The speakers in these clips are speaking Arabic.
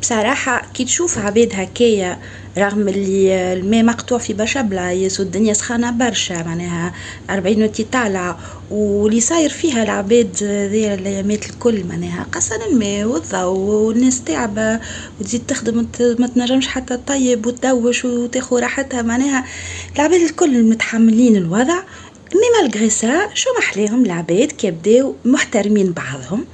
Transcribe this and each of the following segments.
بصراحة كي تشوف عباد هكايا، رغم اللي الماء مقطوع في برشا بلايص والدنيا سخانة برشا معناها 40 وتي طالعة، واللي صاير فيها العباد ذي الايامات الكل معناها قصر الماء والضوء والناس تعبة وتزيد تخدم ما تنجمش حتى تطيب وتدوش وتاخو راحتها معناها العباد الكل متحملين الوضع. مي مالغري سا شو محليهم العباد كيبداو محترمين بعضهم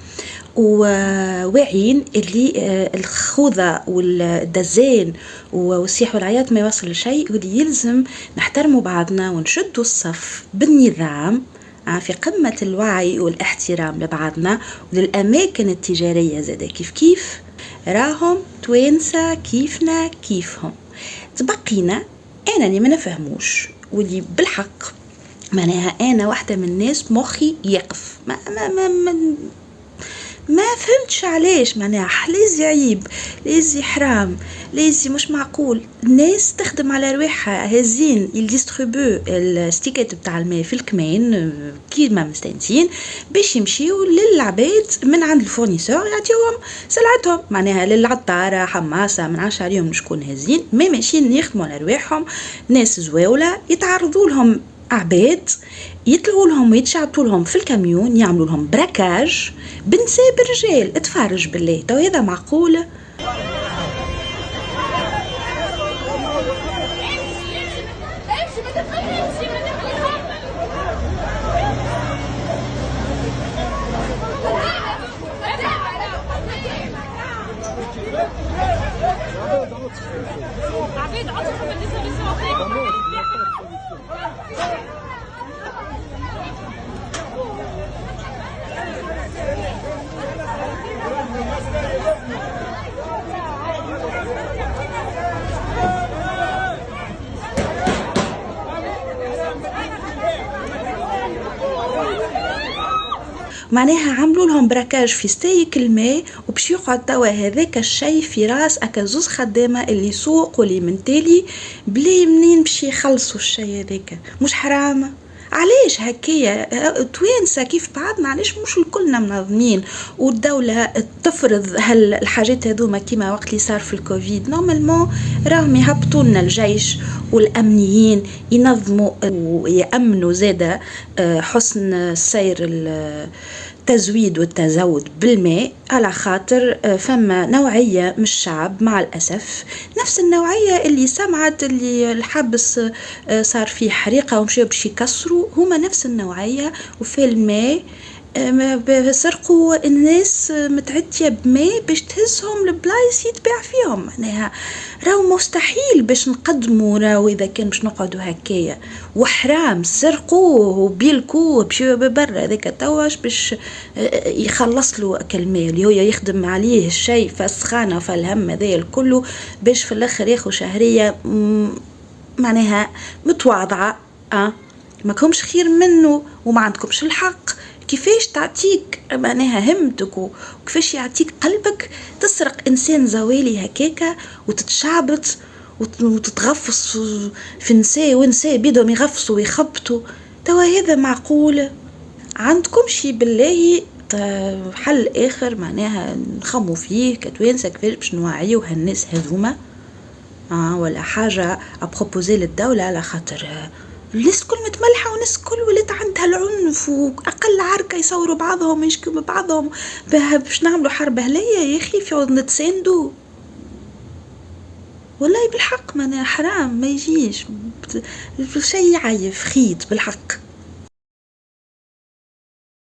وواعين اللي الخوذة والدزان والصيح والعياط ما يوصل لشيء، واللي يلزم نحترموا بعضنا ونشدوا الصف بالنظام في قمة الوعي والاحترام لبعضنا وللأماكن التجارية زادة كيف كيف راهم توانسة كيفنا كيفهم. تبقينا أنا اللي ما نفهموش واللي بالحق معناها أنا واحدة من الناس مخي يقف ما فهمتش علاش معناها ليزي عيب، ليزي حرام، ليزي مش معقول الناس تخدم على رواحها هزين يديستريبيو الستيكات بتاع الماء في الكمين كيما مستانسين باش يمشيو للعباد من عند الفورنيسور يعطيوهم سلعتهم معناها للعطارة حماسة من عاش عليهم شكون هزين ما ماشيين يخدموا على رواحهم. ناس زواولة يتعرضوا لهم عباد يطلعوا لهم ويتشعبوا لهم في الكاميون يعملوا لهم براكاج بنساب الرجال. اتفرج بالله تو هذا معقول؟ معناها عملوا لهم براكاج في ستايك الماء وبش يقعد توا هذاك الشيء في راس اكازوز خدامه اللي يسوق واللي من تالي بلي منين باش يخلصوا الشيء هذاك. مش حرام؟ علاش هكايا توانسة كيف بعضنا؟ علاش مش الكلنا منظمين والدولة تفرض هالحاجات هذوما كيما وقت اللي صار في الكوفيد؟ نورمالمون راهم يهبطوا لنا الجيش والأمنيين ينظموا ويأمنوا زادة حسن السير التزويد والتزود بالماء على خاطر فما نوعية من الشعب مع الأسف نفس النوعية اللي سمعت اللي الحبس صار فيه حريقة ومشيوا باش يكسروا هما نفس النوعية. وفي الماء سرقوا الناس متعدية بماء باش تهزهم لبلايص يتباع فيهم معناها راهو مستحيل باش نقدموا راهو إذا كان باش نقعدوا هكايا وحرام سرقوه وبيلكوه بشي برا ذاك تواش باش يخلص له كلمة اللي هو يخدم عليه الشيء فالسخانة فالهم ذا الكله باش في الآخر ياخو شهرية معناها متواضعة ما كهمش خير منه وما عندكمش الحق. كيفاش تعطيك معناها همتك وكيفاش يعطيك قلبك تسرق إنسان زوالي هكاكا وتتشعبط وتتغفص في نساء ونساء بيدهم يغفصوا ويخبطوا؟ توا هذا معقول؟ عندكم شي بالله حل آخر معناها نخموا فيه كتوانسة كيفاش باش نوعيو هالناس هذوما ولا حاجة أبروبوزي للدولة على خاطر الناس كل متملحة وناس كل ولات عندها العنف وأقل عركة يصوروا بعضهم يشكوا ببعضهم باش نعملوا حرب أهلية يا أخي في عود نتساندوا والله بالحق ما حرام ما يجيش شيء عايف خيط بالحق.